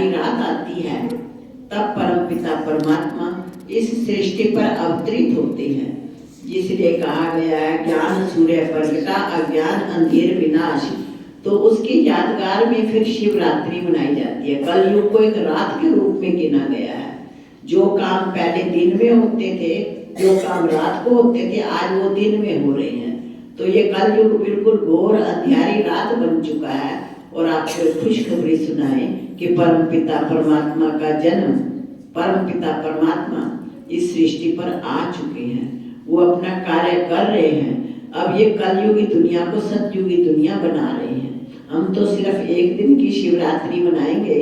अंधियारी रात आती है, तब परमपिता परमात्मा इस सृष्टि पर अवतरित होते हैं। जिसलिए कहा गया है ज्ञान सूर्य प्रगटा अज्ञान अंधेर विनाश। तो उसकी यादगार में फिर शिवरात्रि मनाई जाती है। कलयुग को एक रात के रूप में गिना गया है। जो काम पहले दिन में होते थे, जो काम रात को होते थे, आज वो दिन में हो रहे हैं। तो ये कलयुग बिल्कुल घोर अंधियारी रात बन चुका है। और आपको खुशखबरी सुनाए कि परमपिता परमात्मा का जन्म, परमपिता परमात्मा इस सृष्टि पर आ चुके हैं। वो अपना कार्य कर रहे हैं। अब ये कलयुगी दुनिया को सतयुगी दुनिया बना रहे हैं। हम तो सिर्फ एक दिन की शिवरात्रि मनाएंगे,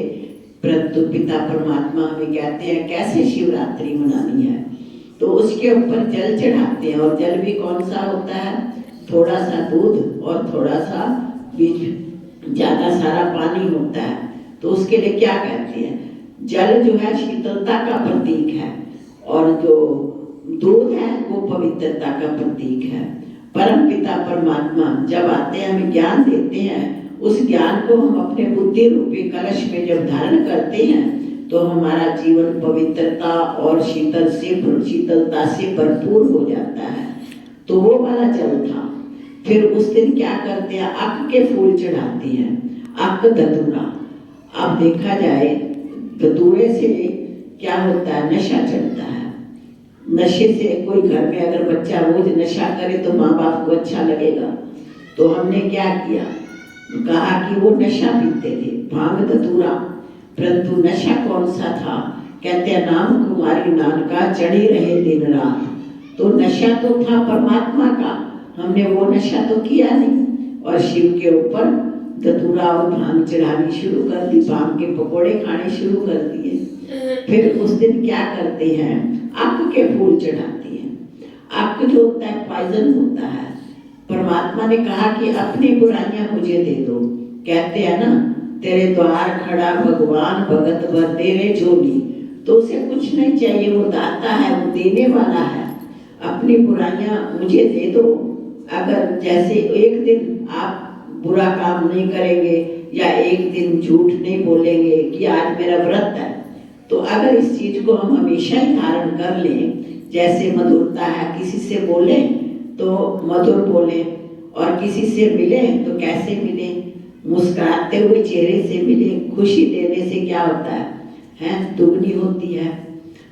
परंतु पिता परमात्मा हमें कहते हैं कैसे शिवरात्रि मनानी है। तो उसके ऊपर जल चढ़ाते हैं। और जल भी कौन सा होता है? थोड़ा सा दूध और थोड़ा सा बीच ज्यादा सारा पानी होता है। तो उसके लिए क्या कहते हैं? जल जो है शीतलता का प्रतीक है, और जो दूध है वो पवित्रता का प्रतीक है। परम पिता परमात्मा जब आते हैं, हमें ज्ञान देते हैं। उस ज्ञान को हम अपने बुद्धि रूपी कलश में जब धारण करते हैं, तो हमारा जीवन पवित्रता और शीतलता से भरपूर हो जाता है। तो वो वाला जल था। फिर उस दिन क्या करते हैं? अक के फूल चढ़ाते हैं, अक धतूरा। अब देखा जाए धतूरे से क्या होता है? नशा चढ़ता है। नशे से कोई घर में अगर बच्चा रोज नशा करे तो माँ बाप को अच्छा लगेगा। तो हमने क्या किया? कहा कि वो नशा पीते थे, भांग धतूरा। परंतु नशा कौन सा था? कहते हैं नाम कुमारी नानका चढ़ी रहे दिन रात। तो नशा तो था परमात्मा का, हमने वो नशा तो किया नहीं, और शिव के ऊपर धतूरा और भांग चढ़ानी शुरू कर दी, भांग के पकोड़े खाने शुरू कर दिए। फिर उस दिन क्या करते हैं? अक के फूल चढ़ाते हैं। अक जो होता है पॉइजन होता है। परमात्मा ने कहा कि अपनी बुराइयां मुझे दे दो। कहते हैं ना, तेरे द्वार खड़ा भगवान भगत भर तेरे झोली। तो उसे कुछ नहीं चाहिए, वो दाता है, वो देने वाला है। अपनी बुराइयां मुझे दे दो। अगर जैसे एक दिन आप बुरा काम नहीं करेंगे, या एक दिन झूठ नहीं बोलेंगे कि आज मेरा व्रत है, तो अगर इस चीज को हम हमेशा ही धारण कर लें, जैसे मधुरता है, किसी से बोले तो मधुर बोले, और किसी से मिले तो कैसे मिले? मुस्कुराते हुए चेहरे से मिले। खुशी देने से क्या होता है? दुगनी होती है।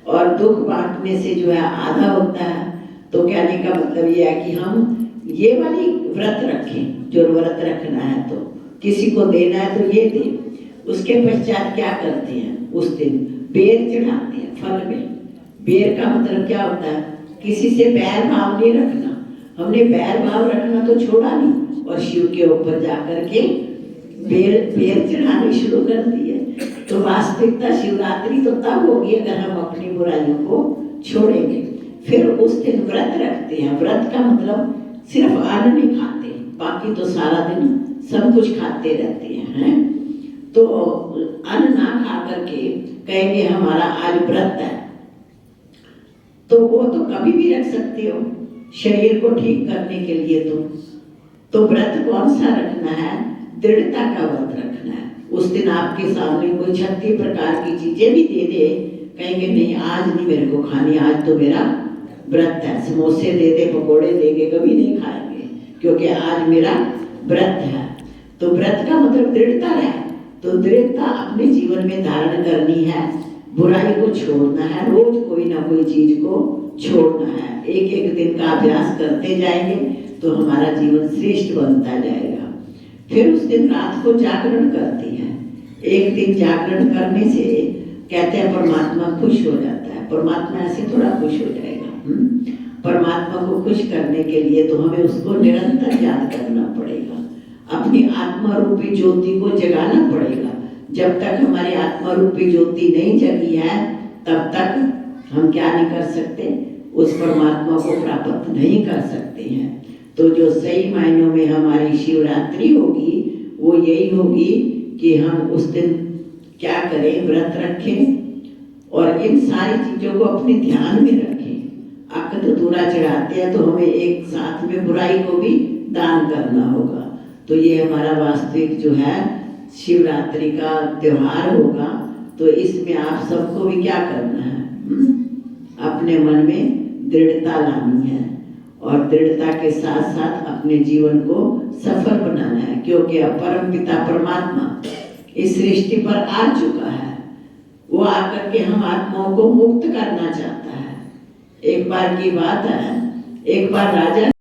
और दुख बांटने से जो है आधा होता है। तो कहने का मतलब ये है कि हम ये वाली व्रत रखें। जो व्रत रखना है तो किसी को देना है तो ये दें। उसके पश्चात क्या करते हैं? उस दिन बेर चढ़ाते हैं। फल में बेर का मतलब क्या होता है? किसी से बैर भाव नहीं रखना। हमने बैर भाव रखना तो छोड़ा नहीं, और शिव के ऊपर जाकर के बेर चढ़ानी शुरू कर दी है। तो वास्तविकता शिवरात्रि तो तब होगी अगर हम अपनी बुराइयों को छोड़ेंगे। फिर उस दिन व्रत रखते हैं। व्रत का मतलब सिर्फ अन्न नहीं खाते, बाकी तो सारा दिन सब कुछ खाते रहते हैं। तो अन्न ना खा करके कहेंगे हमारा आज व्रत है, तो वो तो कभी भी रख सकते हो शरीर को ठीक करने के लिए। तो व्रत कौन सा रखना है? दृढ़ता का व्रत रखना है। उस दिन आपके सामने कोई 36 प्रकार की चीजें भी दे दे, कहेंगे नहीं आज नहीं मेरे को खानी, आज तो मेरा व्रत है। समोसे दे दे, पकोड़े देंगे, कभी नहीं खाएंगे, क्योंकि आज मेरा व्रत है। तो व्रत का मतलब दृढ़ता है। तो दृढ़ता अपने जीवन में धारण करनी है। बुराई को छोड़ना है, रोज कोई ना कोई चीज को छोड़ना है। एक एक दिन का अभ्यास करते जाएंगे तो हमारा जीवन श्रेष्ठ बनता जाएगा। फिर उस दिन रात को जागरण करते हैं। एक दिन जागरण करने से कहते हैं परमात्मा खुश हो जाता है। परमात्मा ऐसे थोड़ा खुश हो जाएगा। परमात्मा को खुश करने के लिए तो हमें उसको निरंतर याद करना पड़ेगा। अपनी आत्मा रूपी ज्योति को जगाना पड़ेगा। जब तक हमारी आत्मा रूपी ज्योति नहीं जगी है, तब तक हम क्या नहीं कर सकते? उस परमात्मा को प्राप्त नहीं कर सकते हैं। तो जो सही मायनों में हमारी शिवरात्रि होगी वो यही होगी कि हम उस दिन क्या करें? व्रत रखें और इन सारी चीजों को अपने ध्यान में रखें। अक धतूरा चढ़ाते हैं तो हमें एक साथ में बुराई को भी दान करना होगा। तो ये हमारा वास्तविक जो है शिवरात्रि का त्योहार होगा। तो इसमें आप सबको भी क्या करना है? अपने मन में दृढ़ता लानी है और दृढ़ता के साथ साथ अपने जीवन को सफल बनाना है, क्योंकि अब परम पिता परमात्मा इस सृष्टि पर आ चुका है। वो आकर के हम आत्माओं को मुक्त करना चाहता है। एक बार की बात है, एक बार राजा